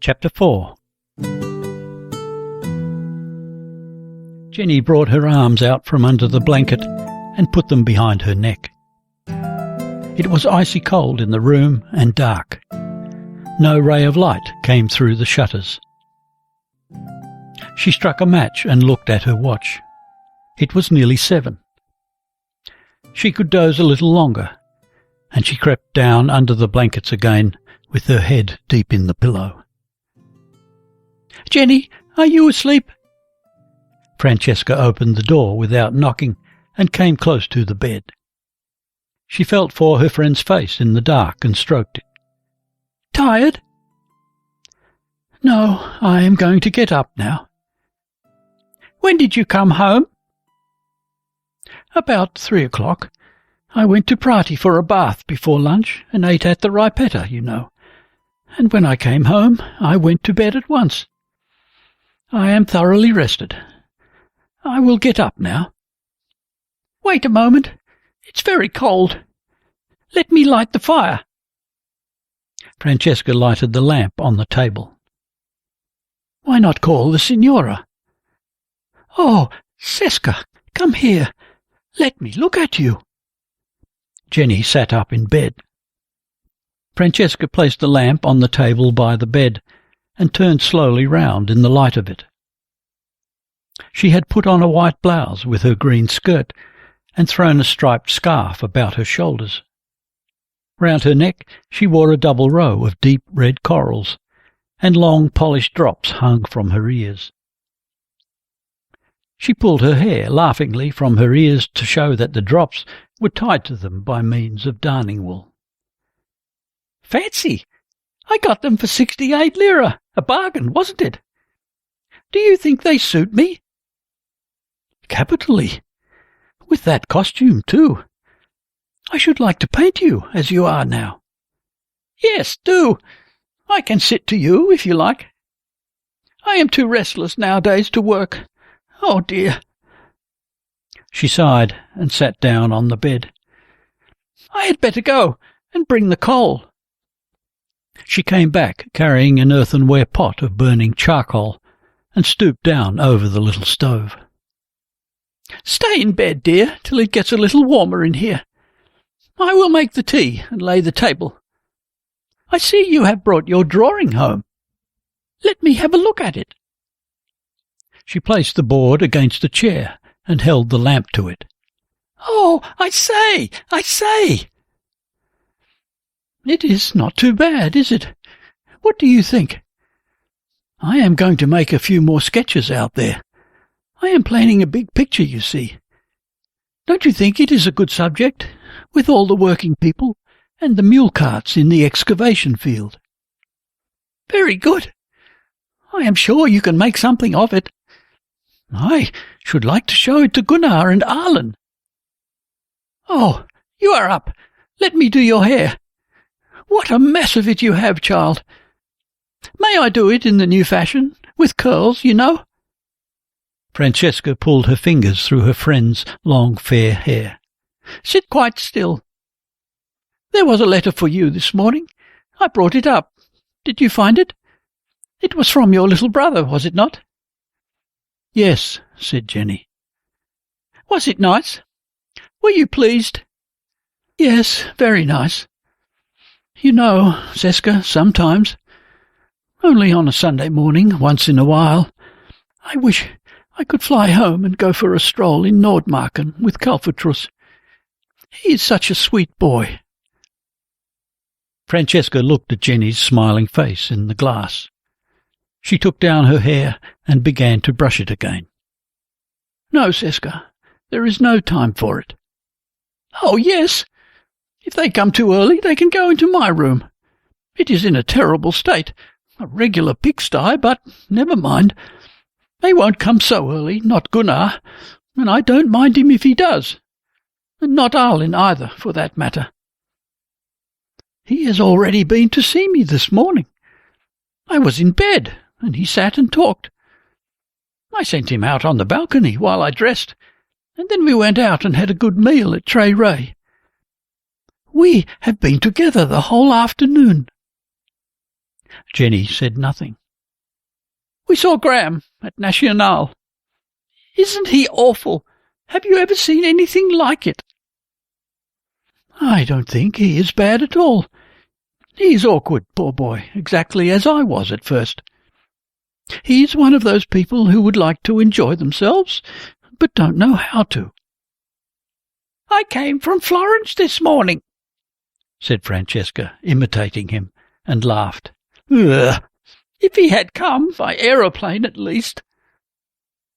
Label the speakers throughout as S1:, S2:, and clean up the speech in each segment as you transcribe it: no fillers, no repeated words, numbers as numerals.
S1: Chapter 4. Jenny brought her arms out from under the blanket and put them behind her neck. It was icy cold in the room and dark. No ray of light came through the shutters. She struck a match and looked at her watch. It was nearly 7. She could doze a little longer, and she crept down under the blankets again with her head deep in the pillow. "Jenny, are you asleep?" Francesca opened the door without knocking and came close to the bed. She felt for her friend's face in the dark and stroked it. "Tired?" "No, I am going to get up now." "When did you come home?" "About 3 o'clock. I went to Prati for a bath before lunch and ate at the Ripetta, you know. And when I came home, I went to bed at once. I am thoroughly rested. I will get up now." "Wait a moment. It's very cold. Let me light the fire." Francesca lighted the lamp on the table. "Why not call the Signora?" "Oh, Seska, come here. Let me look at you." Jenny sat up in bed. Francesca placed the lamp on the table by the bed and turned slowly round in the light of it. She had put on a white blouse with her green skirt and thrown a striped scarf about her shoulders. Round her neck she wore a double row of deep red corals, and long polished drops hung from her ears. She pulled her hair laughingly from her ears to show that the drops were tied to them by means of darning wool. "Fancy! I got them for 68 lira. A bargain, wasn't it? Do you think they suit me?" "Capitally. With that costume, too. I should like to paint you as you are now." "Yes, do. I can sit to you if you like. I am too restless nowadays to work. Oh, dear." She sighed and sat down on the bed. "I had better go and bring the coal." She came back carrying an earthenware pot of burning charcoal and stooped down over the little stove. "Stay in bed, dear, till it gets a little warmer in here. I will make the tea and lay the table. I see you have brought your drawing home. Let me have a look at it." She placed the board against a chair and held the lamp to it. "Oh, I say! It is not too bad, is it? What do you think? I am going to make a few more sketches out there. I am planning a big picture, you see. Don't you think it is a good subject, with all the working people and the mule carts in the excavation field?" "Very good. I am sure you can make something of it. I should like to show it to Gunnar and Arlen." "Oh, you are up. Let me do your hair. What a mess of it you have, child. May I do it in the new fashion, with curls, you know?" Francesca pulled her fingers through her friend's long fair hair. "Sit quite still. There was a letter for you this morning. I brought it up. Did you find it? It was from your little brother, was it not?" "Yes," said Jenny. "Was it nice? Were you pleased?" "Yes, very nice. You know, Seska, sometimes, only on a Sunday morning, once in a while, I wish I could fly home and go for a stroll in Nordmarken with Kalfatrus. He is such a sweet boy." Francesca looked at Jenny's smiling face in the glass. She took down her hair and began to brush it again. "No, Seska, there is no time for it." "Oh, yes. If they come too early, they can go into my room. It is in a terrible state, a regular pigsty, but never mind. They won't come so early, not Gunnar, and I don't mind him if he does. And not Arlen either, for that matter. He has already been to see me this morning. I was in bed, and he sat and talked. I sent him out on the balcony while I dressed, and then we went out and had a good meal at Tre Ray. We have been together the whole afternoon." Jenny said nothing. "We saw Gram at Nacional. Isn't he awful? Have you ever seen anything like it?" "I don't think he is bad at all. He's awkward, poor boy, exactly as I was at first. He's one of those people who would like to enjoy themselves, but don't know how to." "I came from Florence this morning," said Francesca, imitating him, and laughed. "Ugh! If he had come by aeroplane at least."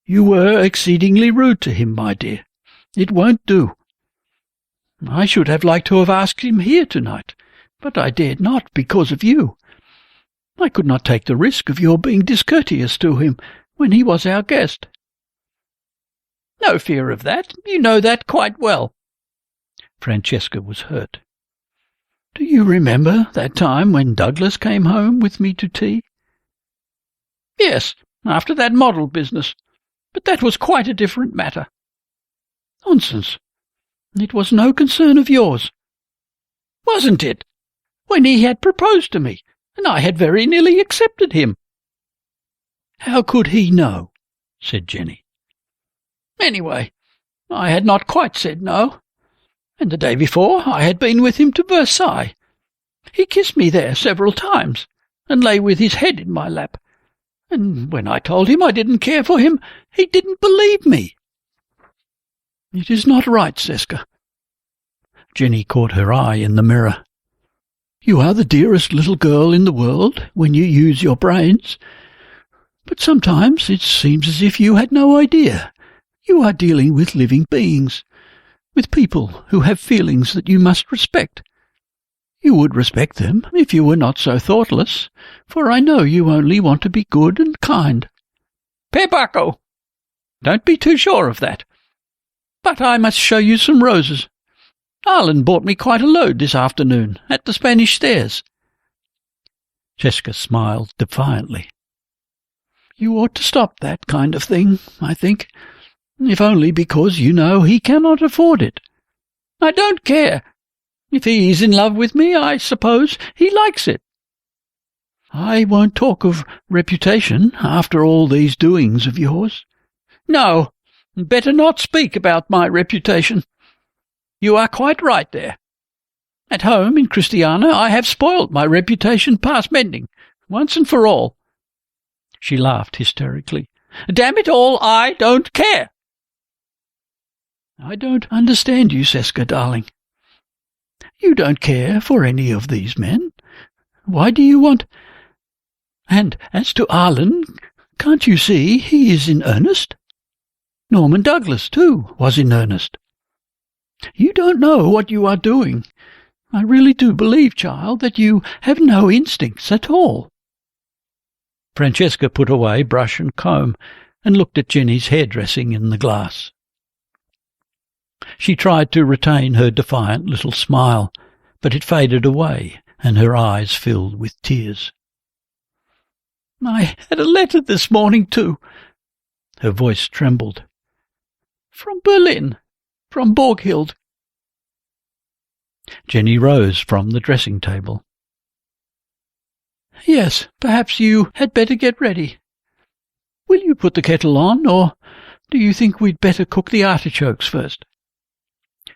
S1: "You were exceedingly rude to him, my dear. It won't do. I should have liked to have asked him here tonight, but I dared not because of you. I could not take the risk of your being discourteous to him when he was our guest." "No fear of that. You know that quite well." Francesca was hurt. "Do you remember that time when Douglas came home with me to tea?" "Yes, after that model business. But that was quite a different matter." "Nonsense. It was no concern of yours." "Wasn't it? When he had proposed to me, and I had very nearly accepted him." "How could he know?" said Jenny. "Anyway, I had not quite said no. And the day before I had been with him to Versailles. He kissed me there several times, and lay with his head in my lap. And when I told him I didn't care for him, he didn't believe me." "It is not right, Seska." Jenny caught her eye in the mirror. "You are the dearest little girl in the world when you use your brains. But sometimes it seems as if you had no idea. You are dealing with living beings, with people who have feelings that you must respect. You would respect them if you were not so thoughtless, for I know you only want to be good and kind." "Pepaco! Don't be too sure of that. But I must show you some roses. Arlen bought me quite a load this afternoon at the Spanish Stairs." Jessica smiled defiantly. "You ought to stop that kind of thing, I think, if only because you know he cannot afford it." "I don't care. If he is in love with me, I suppose he likes it." "I won't talk of reputation after all these doings of yours." "No, better not speak about my reputation. You are quite right there. At home in Christiana I have spoilt my reputation past mending, once and for all." She laughed hysterically. "Damn it all, I don't care." "I don't understand you, Seska, darling. You don't care for any of these men. Why do you want— And as to Arlen, can't you see he is in earnest? Norman Douglas, too, was in earnest. You don't know what you are doing. I really do believe, child, that you have no instincts at all." Francesca put away brush and comb and looked at Jenny's hairdressing in the glass. She tried to retain her defiant little smile, but it faded away, and her eyes filled with tears. "I had a letter this morning, too." Her voice trembled. "From Berlin, from Borghild." Jenny rose from the dressing-table. "Yes, perhaps you had better get ready. Will you put the kettle on, or do you think we'd better cook the artichokes first?"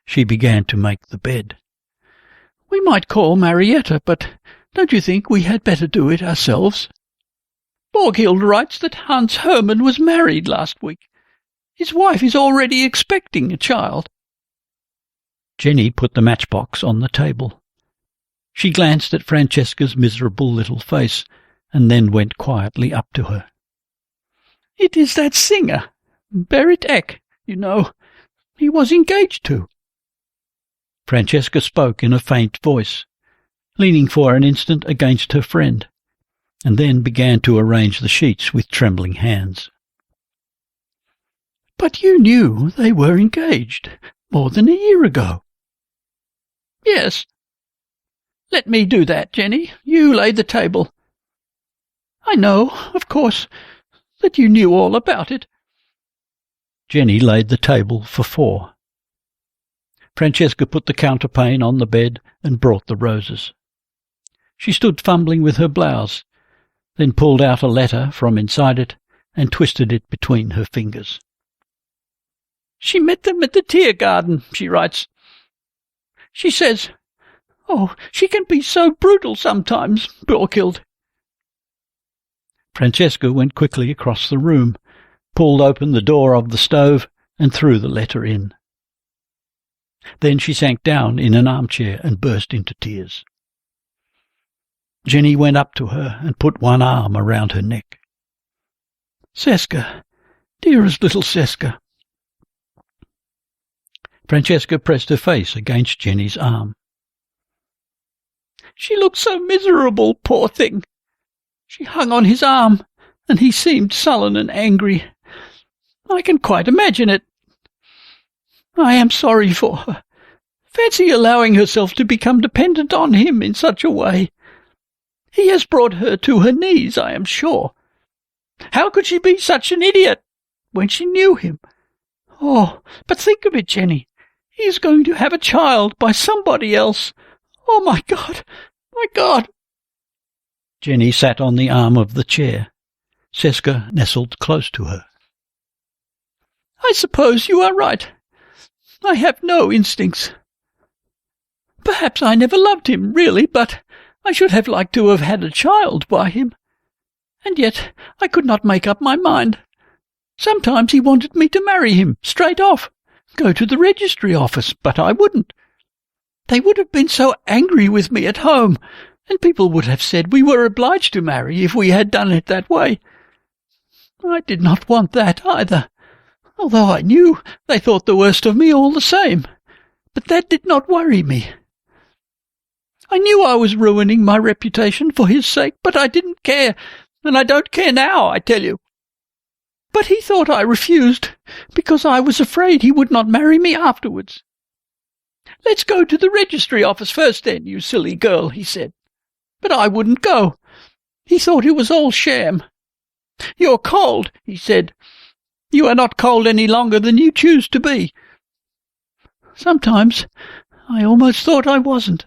S1: She began to make the bed. "We might call Marietta, but don't you think we had better do it ourselves? Borghild writes that Hans Hermann was married last week. His wife is already expecting a child." Jenny put the matchbox on the table. She glanced at Francesca's miserable little face, and then went quietly up to her. "It is that singer, Berit Eck, you know. He was engaged to." Francesca spoke in a faint voice, leaning for an instant against her friend, and then began to arrange the sheets with trembling hands. "But you knew they were engaged more than a year ago." "Yes. Let me do that, Jenny. You lay the table. I know, of course, that you knew all about it." Jenny laid the table for four. Francesca put the counterpane on the bed and brought the roses. She stood fumbling with her blouse then pulled out a letter from inside it and twisted it between her fingers. "She met them at the Tear Garden," she writes. "She says, oh, she can be so brutal sometimes, Borghild." Francesca went quickly across the room, pulled open the door of the stove, and threw the letter in. Then she sank down in an armchair and burst into tears. Jenny went up to her and put one arm around her neck. "Seska, dearest little Seska." Francesca pressed her face against Jenny's arm. "She looked so miserable, poor thing. She hung on his arm, and he seemed sullen and angry. I can quite imagine it. I am sorry for her. Fancy allowing herself to become dependent on him in such a way. He has brought her to her knees, I am sure. How could she be such an idiot when she knew him? Oh, but think of it, Jenny. He is going to have a child by somebody else. Oh, my God! My God!" Jenny sat on the arm of the chair. Seska nestled close to her. "I suppose you are right. I have no instincts. Perhaps I never loved him, really, but I should have liked to have had a child by him. And yet I could not make up my mind. Sometimes he wanted me to marry him, straight off, go to the registry office, but I wouldn't. They would have been so angry with me at home, and people would have said we were obliged to marry if we had done it that way. I did not want that either, although I knew they thought the worst of me all the same, but that did not worry me. I knew I was ruining my reputation for his sake, but I didn't care, and I don't care now, I tell you. But he thought I refused, because I was afraid he would not marry me afterwards. 'Let's go to the registry office first then, you silly girl,' he said. But I wouldn't go. He thought it was all sham. 'You're cold,' he said. 'You are not cold any longer than you choose to be.' Sometimes I almost thought I wasn't.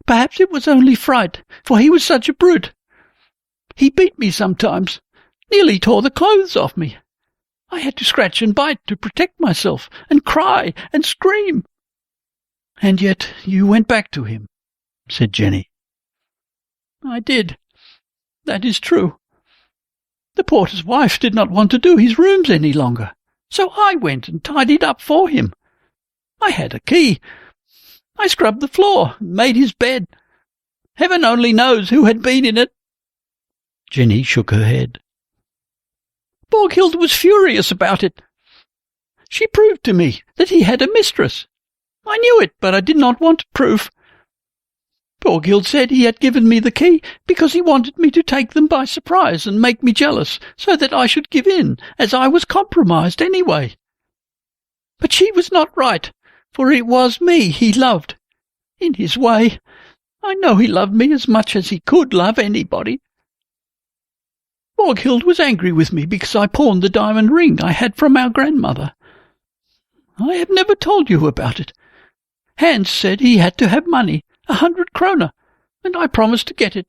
S1: Perhaps it was only fright, for he was such a brute. He beat me sometimes, nearly tore the clothes off me. I had to scratch and bite to protect myself, and cry and scream." "And yet you went back to him," said Jenny. "I did. That is true. The porter's wife did not want to do his rooms any longer, so I went and tidied up for him. I had a key. I scrubbed the floor and made his bed. Heaven only knows who had been in it." Jenny shook her head. "Borghild was furious about it. She proved to me that he had a mistress. I knew it, but I did not want proof. Borghild said he had given me the key because he wanted me to take them by surprise and make me jealous, so that I should give in, as I was compromised anyway. But she was not right, for it was me he loved. In his way, I know he loved me as much as he could love anybody. Borghild was angry with me because I pawned the diamond ring I had from our grandmother. I have never told you about it. Hans said he had to have money, 100 kroner, and I promised to get it.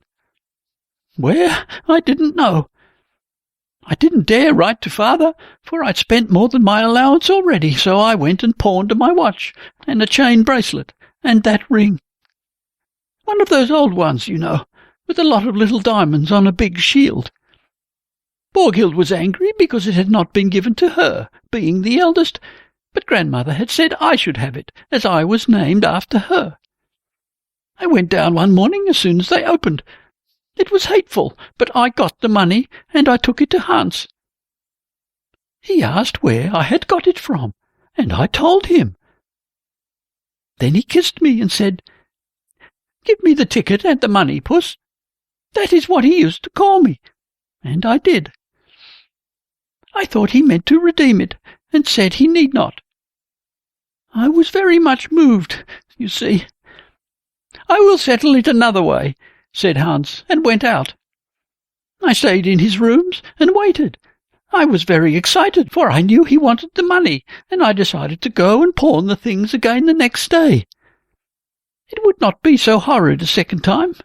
S1: Where? I didn't know. I didn't dare write to father, for I'd spent more than my allowance already, so I went and pawned my watch, and a chain bracelet, and that ring. One of those old ones, you know, with a lot of little diamonds on a big shield. Borghild was angry because it had not been given to her, being the eldest, but grandmother had said I should have it, as I was named after her. I went down one morning as soon as they opened. It was hateful, but I got the money, and I took it to Hans. He asked where I had got it from, and I told him. Then he kissed me and said, 'Give me the ticket and the money, puss.' That is what he used to call me, and I did. I thought he meant to redeem it, and said he need not. I was very much moved, you see. 'I will settle it another way,' said Hans, and went out. I stayed in his rooms and waited. I was very excited, for I knew he wanted the money, and I decided to go and pawn the things again the next day. It would not be so horrid a second time.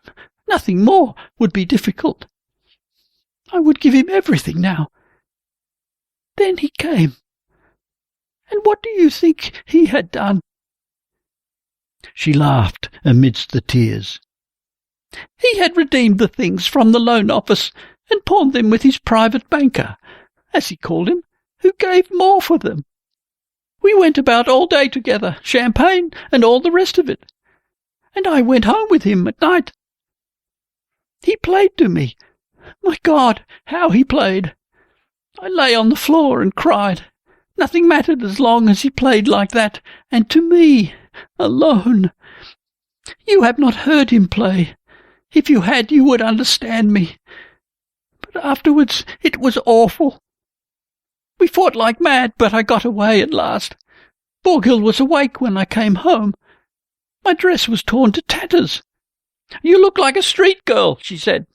S1: Nothing more would be difficult. I would give him everything now. Then he came. And what do you think he had done?" She laughed amidst the tears. "He had redeemed the things from the loan office and pawned them with his private banker, as he called him, who gave more for them. We went about all day together, champagne and all the rest of it, and I went home with him at night. He played to me. My God, how he played! I lay on the floor and cried. Nothing mattered as long as he played like that, and to me, alone. You have not heard him play. If you had, you would understand me. But afterwards it was awful. We fought like mad, but I got away at last. Borghild was awake when I came home. My dress was torn to tatters. 'You look like a street girl,' she said.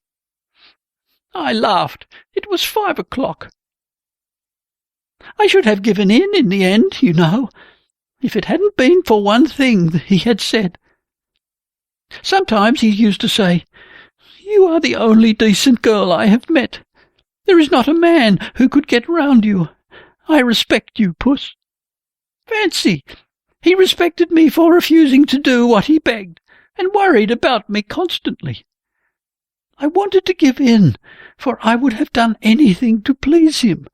S1: I laughed. It was 5 o'clock. I should have given in the end, you know, if it hadn't been for one thing that he had said. Sometimes he used to say, 'You are the only decent girl I have met. There is not a man who could get round you. I respect you, Puss.' Fancy! He respected me for refusing to do what he begged, and worried about me constantly. I wanted to give in, for I would have done anything to please him.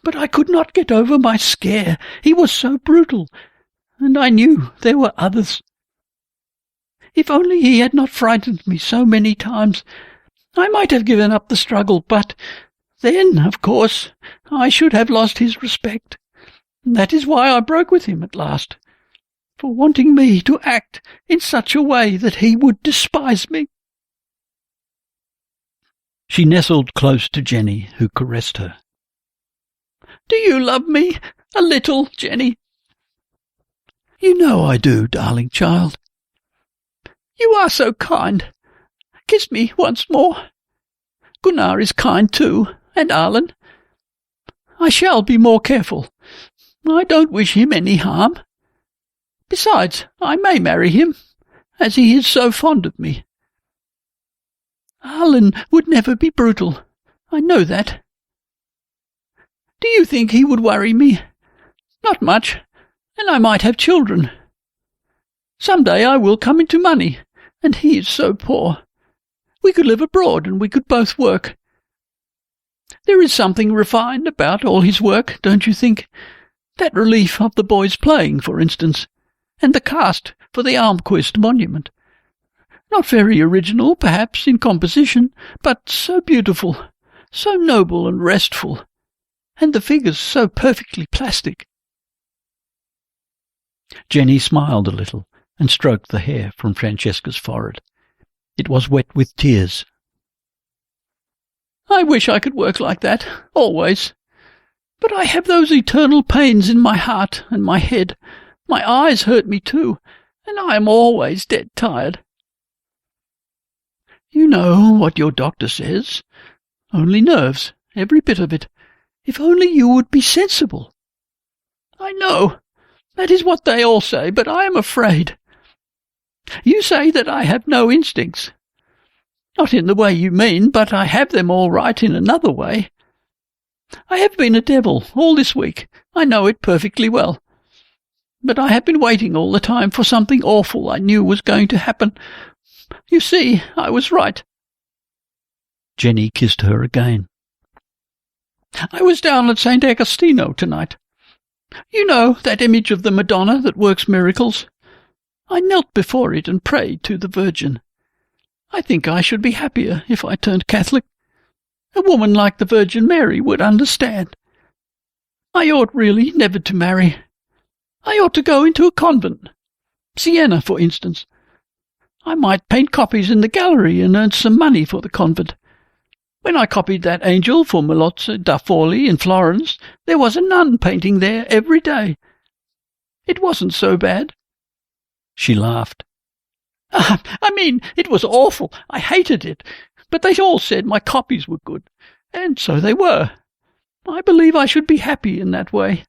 S1: But I could not get over my scare. He was so brutal, and I knew there were others. If only he had not frightened me so many times, I might have given up the struggle, but then, of course, I should have lost his respect. That is why I broke with him at last, for wanting me to act in such a way that he would despise me." She nestled close to Jenny, who caressed her. "Do you love me a little, Jenny?" "You know I do, darling child." "You are so kind. Kiss me once more. Gunnar is kind too, and Arlen. I shall be more careful. I don't wish him any harm. Besides, I may marry him, as he is so fond of me. Arlen would never be brutal. I know that. Do you think he would worry me? Not much, and I might have children. Some day I will come into money, and he is so poor. We could live abroad, and we could both work. There is something refined about all his work, don't you think? That relief of the boys playing, for instance, and the cast for the Almquist monument. Not very original, perhaps, in composition, but so beautiful, so noble and restful, and the figures so perfectly plastic." Jenny smiled a little and stroked the hair from Francesca's forehead. It was wet with tears. "I wish I could work like that, always. But I have those eternal pains in my heart and my head. My eyes hurt me too, and I am always dead tired." "You know what your doctor says. Only nerves, every bit of it. If only you would be sensible." "I know. That is what they all say, but I am afraid. You say that I have no instincts. Not in the way you mean, but I have them all right in another way. I have been a devil all this week. I know it perfectly well. But I have been waiting all the time for something awful I knew was going to happen. You see, I was right." Jenny kissed her again. "I was down at St. Agostino tonight. You know that image of the Madonna that works miracles? I knelt before it and prayed to the Virgin. I think I should be happier if I turned Catholic. A woman like the Virgin Mary would understand. I ought really never to marry. I ought to go into a convent. Siena, for instance. I might paint copies in the gallery and earn some money for the convent. When I copied that angel for Melozzo da Forlì in Florence, there was a nun painting there every day. It wasn't so bad." She laughed. I mean, it was awful. I hated it. But they all said my copies were good, and so they were. I believe I should be happy in that way.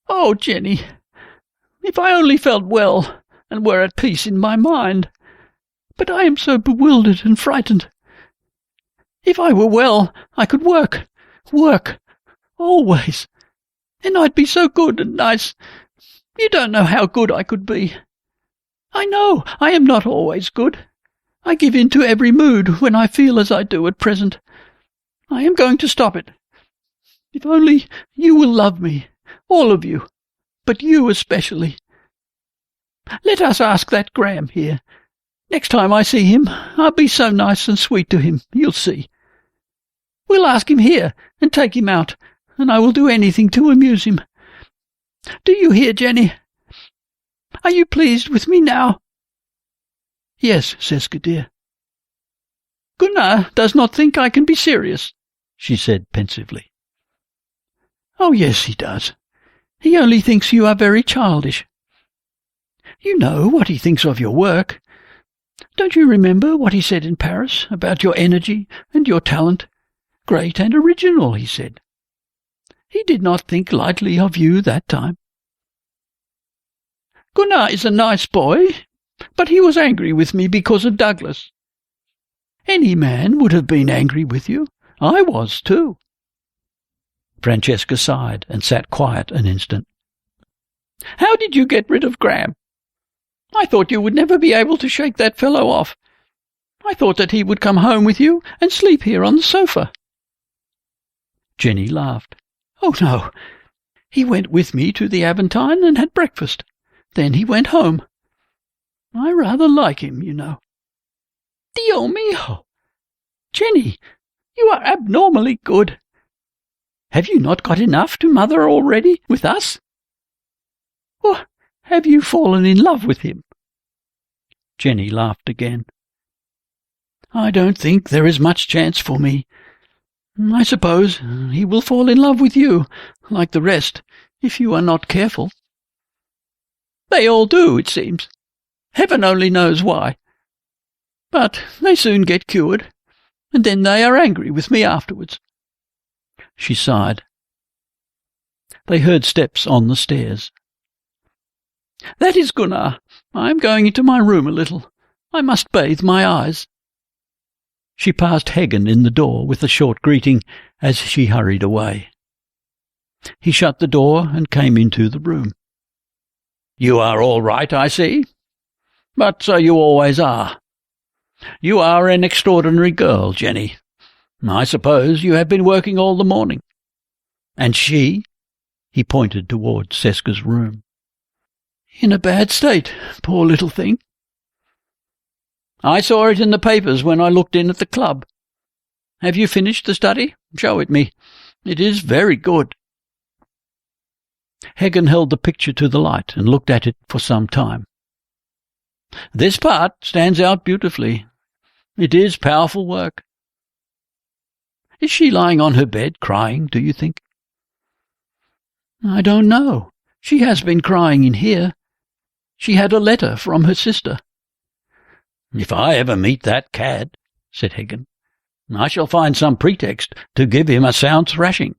S1: Oh, Jenny, if I only felt well and were at peace in my mind. But I am so bewildered and frightened. If I were well, I could work, always. And I'd be so good and nice. You don't know how good I could be. I know I am not always good. I give in to every mood when I feel as I do at present. I am going to stop it. If only you will love me, all of you, but you especially. Let us ask that Gram here. Next time I see him, I'll be so nice and sweet to him, you'll see. We'll ask him here and take him out, and I will do anything to amuse him. Do you hear, Jenny? Are you pleased with me now? Yes, Seska dear. Gunnar does not think I can be serious, she said pensively. Oh, yes, he does. He only thinks you are very childish. You know what he thinks of your work. Don't you remember what he said in Paris about your energy and your talent? Great and original, he said. He did not think lightly of you that time. Gunnar is a nice boy, but he was angry with me because of Douglas. Any man would have been angry with you. I was, too. Francesca sighed and sat quiet an instant. How did you get rid of Gram? I thought you would never be able to shake that fellow off. I thought that he would come home with you and sleep here on the sofa. Jenny laughed. Oh, no. He went with me to the Aventine and had breakfast. Then he went home. I rather like him, you know. Dio mio! Jenny, you are abnormally good. Have you not got enough to mother already with us? Or have you fallen in love with him? Jenny laughed again. I don't think there is much chance for me. I suppose he will fall in love with you, like the rest, if you are not careful. They all do, it seems. Heaven only knows why. But they soon get cured, and then they are angry with me afterwards. She sighed. They heard steps on the stairs. That is Gunnar. I am going into my room a little. I must bathe my eyes. She passed Hagen in the door with a short greeting as she hurried away. He shut the door and came into the room. You are all right, I see. But so you always are. You are an extraordinary girl, Jenny. I suppose you have been working all the morning. And she? He pointed towards Seska's room. In a bad state, poor little thing. I saw it in the papers when I looked in at the club. Have you finished the study? Show it me. It is very good. Hagen held the picture to the light and looked at it for some time. This part stands out beautifully. It is powerful work. Is she lying on her bed crying, do you think? I don't know. She has been crying in here. She had a letter from her sister. If I ever meet that cad, said Hagen, I shall find some pretext to give him a sound thrashing.